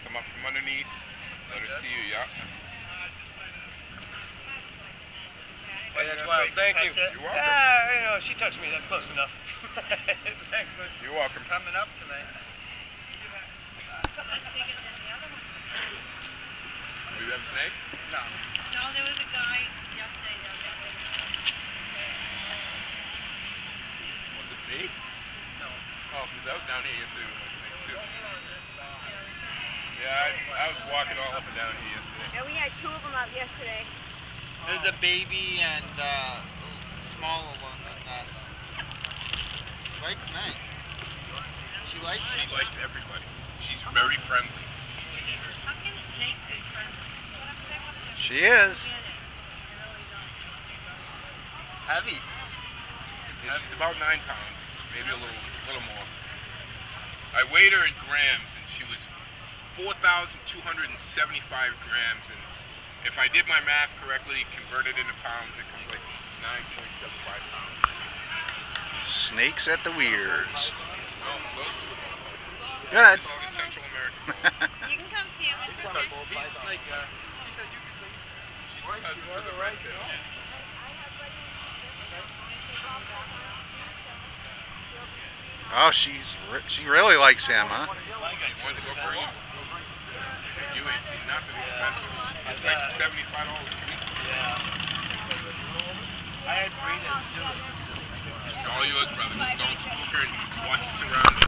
Come up from underneath. Let her see you, yeah. Hey, that's wild. Thank you. You're welcome. You know, she touched me. That's close enough. Thanks, bud. You're welcome. Coming up tonight. Do you have a snake? No. No, there was a guy yesterday that Was it me? No. Oh, because I was down here yesterday with my snakes too. Yeah, I was walking all up and down here yesterday. Yeah, we had 2 of them out yesterday. There's a baby and a smaller one that likes night. She likes She likes everybody. She's very friendly. How can snakes be friendly? She is. heavy. Yeah, she's about 9 pounds, maybe a little more. I weighed her in grams, and she was 4,275 grams. And if I did my math correctly, converted into pounds, it comes like 9.75 pounds. Snakes at the weirs. No, those two. Good. This is a Central American bull. You can come see him. It's okay. He's a snake guy. She said you could bring. She's a cousin to the reptile. Oh, she really likes him, huh? You wanted to go for you? You ain't seen nothing expensive. It's like $75 a week. Yeah. I had breeders too. It's all yours, brother. Just don't spook her and watch us around.